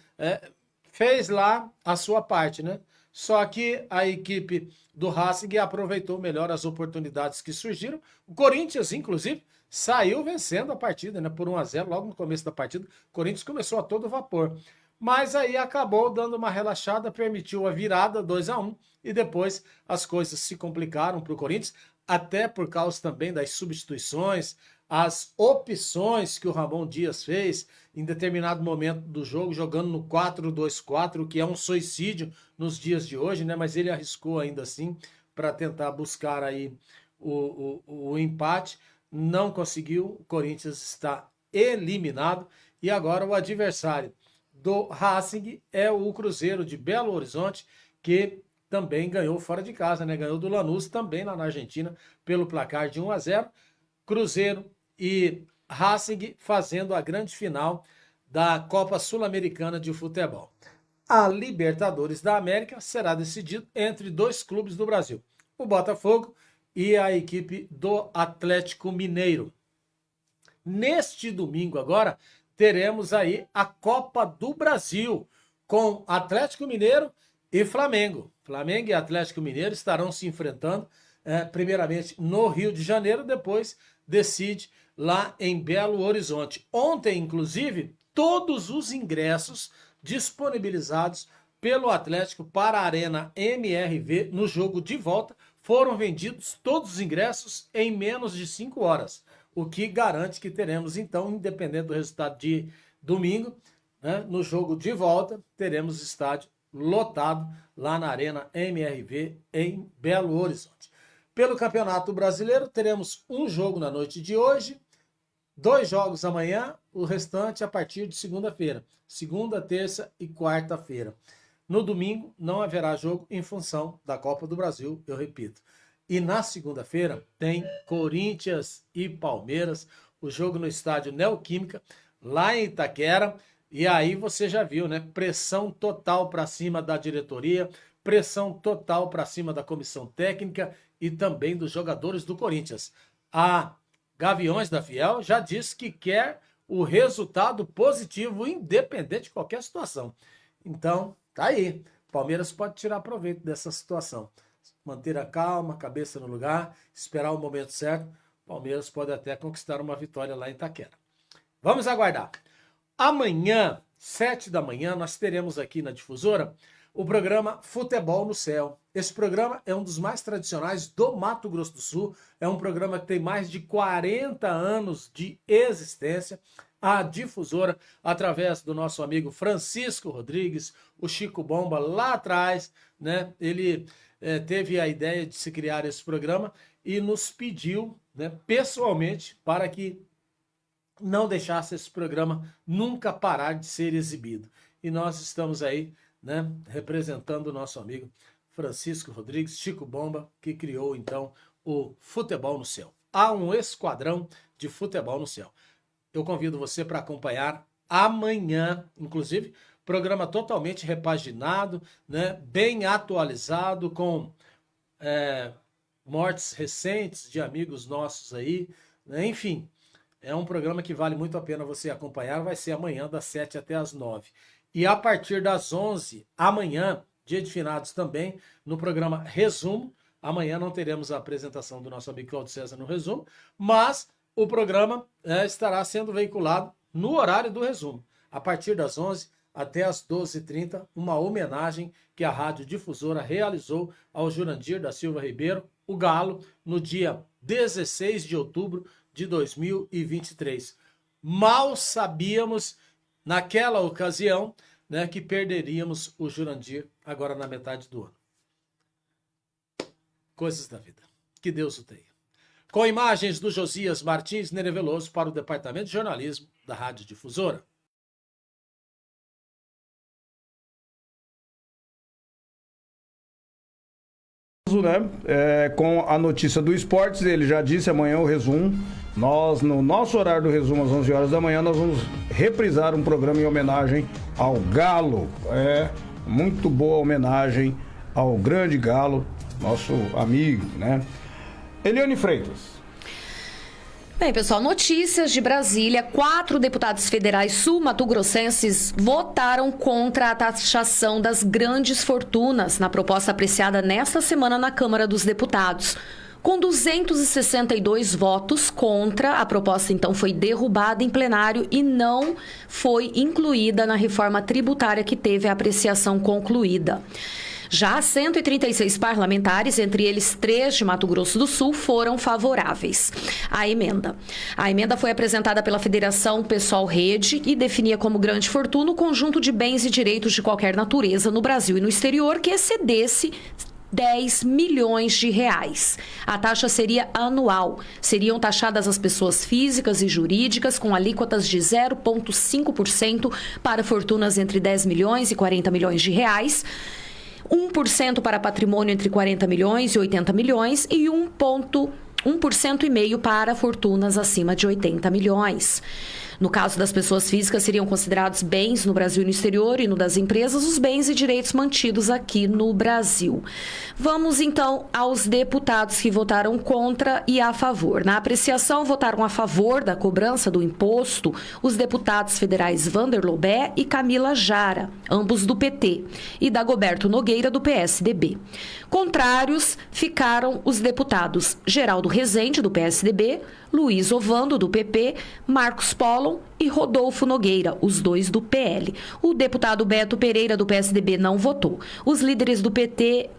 fez lá a sua parte, né? Só que a equipe do Racing aproveitou melhor as oportunidades que surgiram. O Corinthians, inclusive, saiu vencendo a partida, né? Por 1-0, logo no começo da partida. O Corinthians começou a todo vapor. Mas aí acabou dando uma relaxada, permitiu a virada 2-1 e depois as coisas se complicaram para o Corinthians, até por causa também das substituições, as opções que o Ramon Dias fez em determinado momento do jogo, jogando no 4-2-4, que é um suicídio nos dias de hoje, né? Mas ele arriscou ainda assim para tentar buscar aí o empate. Não conseguiu, o Corinthians está eliminado e agora o adversário do Racing é o Cruzeiro de Belo Horizonte, que também ganhou fora de casa, né? Ganhou do Lanús também lá na Argentina pelo placar de 1-0. Cruzeiro e Racing fazendo a grande final da Copa Sul-Americana de Futebol. A Libertadores da América será decidido entre dois clubes do Brasil, o Botafogo e a equipe do Atlético Mineiro. Neste domingo agora, teremos aí a Copa do Brasil, com Atlético Mineiro e Flamengo. Flamengo e Atlético Mineiro estarão se enfrentando, primeiramente no Rio de Janeiro, depois decide lá em Belo Horizonte. Ontem, inclusive, todos os ingressos disponibilizados pelo Atlético para a Arena MRV no jogo de volta foram vendidos, todos os ingressos, em menos de 5 horas. O que garante que teremos, então, independente do resultado de domingo, né, no jogo de volta, teremos estádio lotado lá na Arena MRV em Belo Horizonte. Pelo Campeonato Brasileiro, teremos um jogo na noite de hoje, 2 jogos amanhã, o restante a partir de segunda-feira. Segunda, terça e quarta-feira. No domingo, não haverá jogo em função da Copa do Brasil, eu repito. E na segunda-feira tem Corinthians e Palmeiras, o jogo no estádio Neoquímica, lá em Itaquera. E aí você já viu, né? Pressão total para cima da diretoria, pressão total para cima da comissão técnica e também dos jogadores do Corinthians. A Gaviões da Fiel já disse que quer o resultado positivo, independente de qualquer situação. Então, tá aí. Palmeiras pode tirar proveito dessa situação. Manter a calma, cabeça no lugar, esperar o momento certo. Palmeiras pode até conquistar uma vitória lá em Itaquera. Vamos aguardar. Amanhã, 7 da manhã, nós teremos aqui na Difusora o programa Futebol no Céu. Esse programa é um dos mais tradicionais do Mato Grosso do Sul. É um programa que tem mais de 40 anos de existência. A Difusora, através do nosso amigo Francisco Rodrigues, o Chico Bomba, lá atrás, né? Ele teve a ideia de se criar esse programa e nos pediu, né, pessoalmente, para que não deixasse esse programa nunca parar de ser exibido. E nós estamos aí, né, representando o nosso amigo Francisco Rodrigues, Chico Bomba, que criou então o Futebol no Céu. Há um esquadrão de futebol no céu. Eu convido você para acompanhar amanhã, inclusive, programa totalmente repaginado, né, bem atualizado, com mortes recentes de amigos nossos aí, né, enfim. É um programa que vale muito a pena você acompanhar. Vai ser amanhã, das 7 até as 9. E a partir das 11, amanhã, dia de finados também, no programa Resumo. Amanhã não teremos a apresentação do nosso amigo Claudio César no Resumo, mas o programa estará sendo veiculado no horário do Resumo. A partir das 11, até às 12h30, uma homenagem que a Rádio Difusora realizou ao Jurandir da Silva Ribeiro, o Galo, no dia 16 de outubro de 2023. Mal sabíamos, naquela ocasião, né, que perderíamos o Jurandir agora na metade do ano. Coisas da vida. Que Deus o tenha. Com imagens do Josias Martins Nereveloso para o Departamento de Jornalismo da Rádio Difusora. Né? Com a notícia do esportes, ele já disse, amanhã o resumo. Nós, no nosso horário do resumo, às 11 horas da manhã, nós vamos reprisar um programa em homenagem ao Galo. Muito boa homenagem ao grande Galo, nosso amigo, né? Eliane Freitas. Bem, pessoal, notícias de Brasília. 4 deputados federais sul-mato-grossenses votaram contra a taxação das grandes fortunas na proposta apreciada nesta semana na Câmara dos Deputados. Com 262 votos contra, a proposta então foi derrubada em plenário e não foi incluída na reforma tributária que teve a apreciação concluída. Já 136 parlamentares, entre eles 3 de Mato Grosso do Sul, foram favoráveis à emenda. A emenda foi apresentada pela Federação Pessoal Rede e definia como grande fortuna o conjunto de bens e direitos de qualquer natureza no Brasil e no exterior que excedesse 10 milhões de reais. A taxa seria anual. Seriam taxadas as pessoas físicas e jurídicas com alíquotas de 0,5% para fortunas entre 10 milhões e 40 milhões de reais, 1% para patrimônio entre 40 milhões e 80 milhões e 1,5% para fortunas acima de 80 milhões. No caso das pessoas físicas, seriam considerados bens no Brasil e no exterior, e no das empresas, os bens e direitos mantidos aqui no Brasil. Vamos, então, aos deputados que votaram contra e a favor. Na apreciação, votaram a favor da cobrança do imposto os deputados federais Vander Lobé e Camila Jara, ambos do PT, e Dagoberto Nogueira, do PSDB. Contrários ficaram os deputados Geraldo Rezende, do PSDB, Luiz Ovando, do PP, Marcos Pollon e Rodolfo Nogueira, os dois do PL. O deputado Beto Pereira, do PSDB, não votou. Os líderes do PT,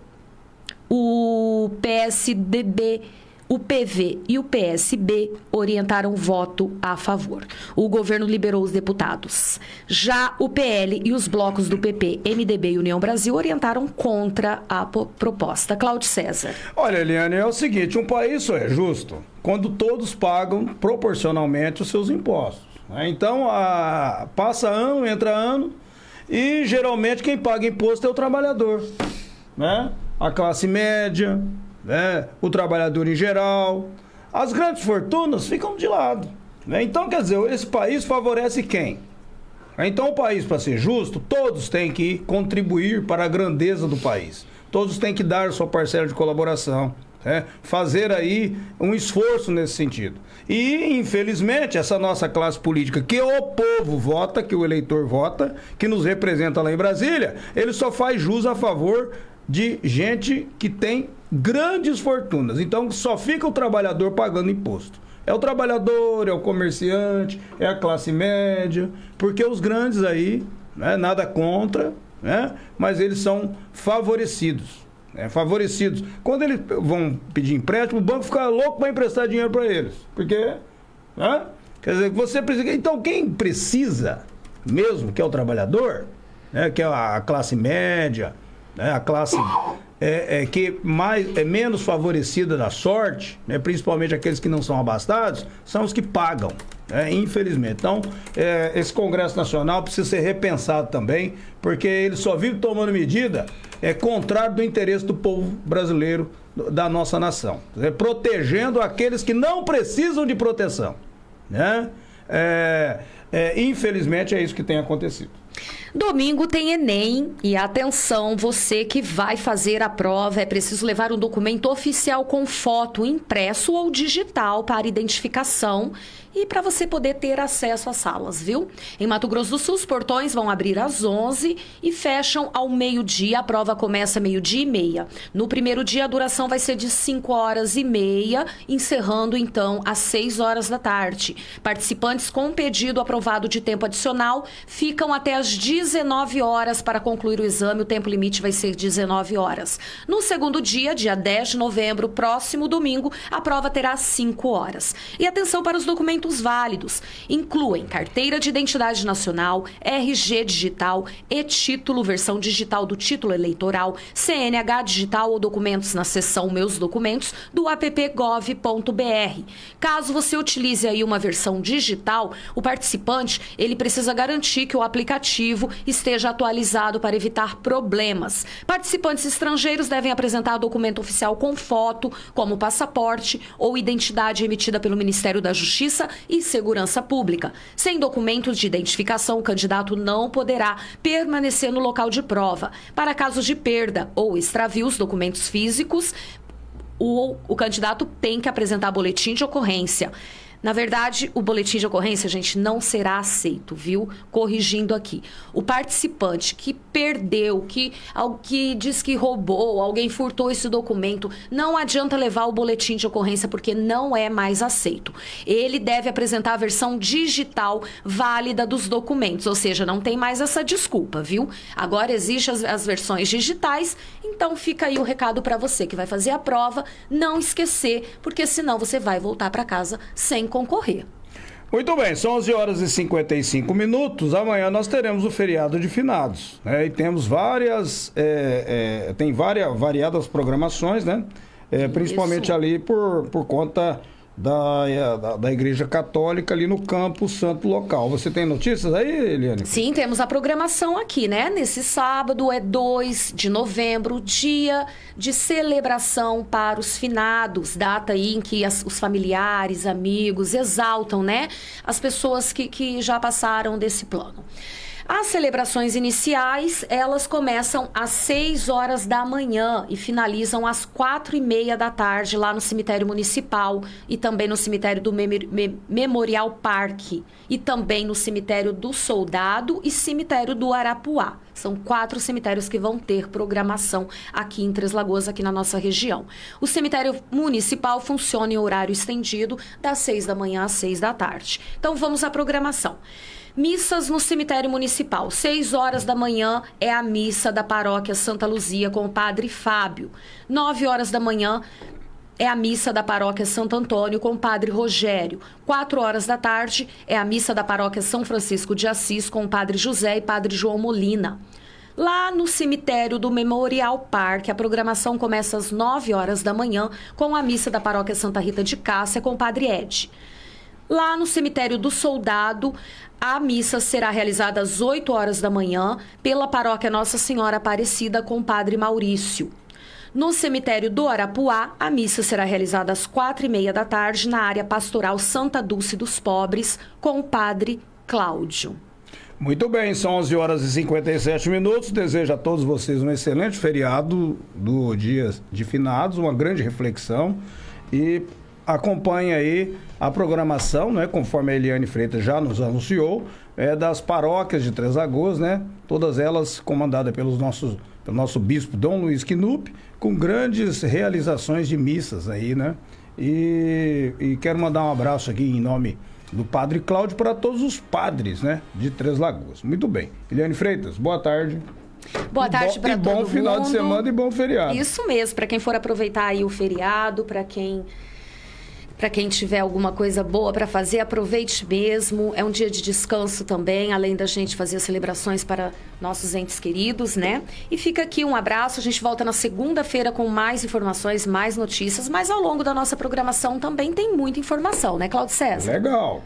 o PSDB, o PV e o PSB orientaram voto a favor. O governo liberou os deputados. Já o PL e os blocos do PP, MDB e União Brasil orientaram contra a proposta. Cláudio César. Olha, Eliane, é o seguinte, um país só é justo quando todos pagam proporcionalmente os seus impostos. Né? Então, passa ano, entra ano, e geralmente quem paga imposto é o trabalhador, né? A classe média, né? O trabalhador em geral. As grandes fortunas ficam de lado, né? Então, quer dizer, esse país favorece quem? Então, o país, para ser justo, todos têm que contribuir para a grandeza do país. Todos têm que dar sua parcela de colaboração, né? Fazer aí um esforço nesse sentido. E, infelizmente, essa nossa classe política, que o povo vota, que o eleitor vota, que nos representa lá em Brasília, ele só faz jus a favor de gente que tem grandes fortunas. Então, só fica o trabalhador pagando imposto. É o trabalhador, é o comerciante, é a classe média, porque os grandes aí, né, nada contra, né, mas eles são favorecidos. Favorecidos. Quando eles vão pedir empréstimo, o banco fica louco para emprestar dinheiro para eles. Porque, né, quer dizer, você precisa. Então, quem precisa mesmo, que é o trabalhador, né, que é a classe média, né, a classe que é menos favorecida da sorte, né, principalmente aqueles que não são abastados, são os que pagam, né, infelizmente. Então, esse Congresso Nacional precisa ser repensado também, porque ele só vive tomando medida contrário do interesse do povo brasileiro, da nossa nação, protegendo aqueles que não precisam de proteção, né? Infelizmente é isso que tem acontecido. Domingo tem Enem e atenção, você que vai fazer a prova, é preciso levar um documento oficial com foto impresso ou digital para identificação e para você poder ter acesso às salas, viu? Em Mato Grosso do Sul, os portões vão abrir às 11 e fecham ao meio-dia. A prova começa meio-dia e meia. No primeiro dia, a duração vai ser de 5h30, encerrando, então, às 6 horas da tarde. Participantes com pedido aprovado de tempo adicional ficam até às 19 19 horas para concluir o exame. O tempo limite vai ser 19 horas. No segundo dia, dia 10 de novembro, próximo domingo, a prova terá 5 horas. E atenção para os documentos válidos. Incluem carteira de identidade nacional, RG digital, e-título, versão digital do título eleitoral, CNH digital ou documentos na seção Meus Documentos do app.gov.br. Caso você utilize aí uma versão digital, o participante ele precisa garantir que o aplicativo esteja atualizado para evitar problemas. Participantes estrangeiros devem apresentar documento oficial com foto, como passaporte ou identidade emitida pelo Ministério da Justiça e Segurança Pública. Sem documentos de identificação, o candidato não poderá permanecer no local de prova. Para casos de perda ou extravio, os documentos físicos, o candidato tem que apresentar boletim de ocorrência. Na verdade, o boletim de ocorrência, gente, não será aceito, viu? Corrigindo aqui. O participante que perdeu, que diz que roubou, alguém furtou esse documento, não adianta levar o boletim de ocorrência porque não é mais aceito. Ele deve apresentar a versão digital válida dos documentos, ou seja, não tem mais essa desculpa, viu? Agora existem as versões digitais, então fica aí o recado para você que vai fazer a prova, não esquecer, porque senão você vai voltar para casa sem concorrer. Muito bem, são 11 horas e 55 minutos. Amanhã nós teremos o feriado de finados, né? E temos variadas programações, né? Principalmente ali por conta da Igreja Católica ali no campo santo local. Você tem notícias aí, Eliane? Sim, temos a programação aqui, né? Nesse sábado é 2 de novembro, dia de celebração para os finados, data aí em que os familiares, amigos exaltam, né? As pessoas que já passaram desse plano. As celebrações iniciais, elas começam às 6 horas da manhã e finalizam às 4:30 da tarde lá no cemitério municipal e também no cemitério do Memorial Parque e também no cemitério do Soldado e cemitério do Arapuá. São 4 cemitérios que vão ter programação aqui em Três Lagoas, aqui na nossa região. O cemitério municipal funciona em horário estendido das 6 da manhã às 6 da tarde. Então vamos à programação. Missas no cemitério municipal. 6 horas da manhã é a missa da paróquia Santa Luzia com o padre Fábio. 9 horas da manhã é a missa da paróquia Santo Antônio com o padre Rogério. 4 horas da tarde é a missa da paróquia São Francisco de Assis com o padre José e padre João Molina. Lá no cemitério do Memorial Parque, a programação começa às 9 horas da manhã com a missa da paróquia Santa Rita de Cássia com o padre Ed. Lá no cemitério do Soldado, a missa será realizada às 8 horas da manhã pela paróquia Nossa Senhora Aparecida com o padre Maurício. No cemitério do Arapuá, a missa será realizada às 4:30 da tarde na área pastoral Santa Dulce dos Pobres com o padre Cláudio. Muito bem, são 11 horas e 57 minutos. Desejo a todos vocês um excelente feriado do dia de finados, uma grande reflexão e acompanhe aí a programação, né, conforme a Eliane Freitas já nos anunciou, das paróquias de Três Lagoas, né, todas elas comandadas pelo nosso bispo Dom Luiz Quinupe, com grandes realizações de missas aí, né, e quero mandar um abraço aqui em nome do padre Cláudio para todos os padres, né, de Três Lagoas. Muito bem. Eliane Freitas, boa tarde. Boa tarde para todo mundo. E bom final de semana e bom feriado. Isso mesmo, para quem for aproveitar aí o feriado, para quem tiver alguma coisa boa para fazer, aproveite mesmo. É um dia de descanso também, além da gente fazer as celebrações para nossos entes queridos, né? E fica aqui um abraço. A gente volta na segunda-feira com mais informações, mais notícias, mas ao longo da nossa programação também tem muita informação, né, Claudio César?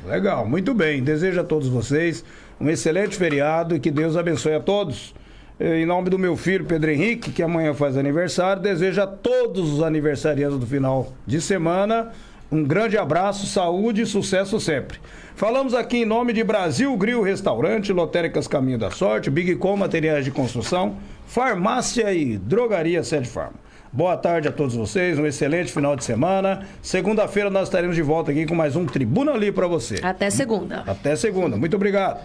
Legal. Muito bem. Desejo a todos vocês um excelente feriado e que Deus abençoe a todos. Em nome do meu filho, Pedro Henrique, que amanhã faz aniversário, desejo a todos os aniversariantes do final de semana um grande abraço, saúde e sucesso sempre. Falamos aqui em nome de Brasil Grill Restaurante, Lotéricas Caminho da Sorte, Big Com Materiais de Construção, Farmácia e Drogaria Sete Farma. Boa tarde a todos vocês, um excelente final de semana. Segunda-feira nós estaremos de volta aqui com mais um Tribuna Livre para você. Até segunda. Muito obrigado.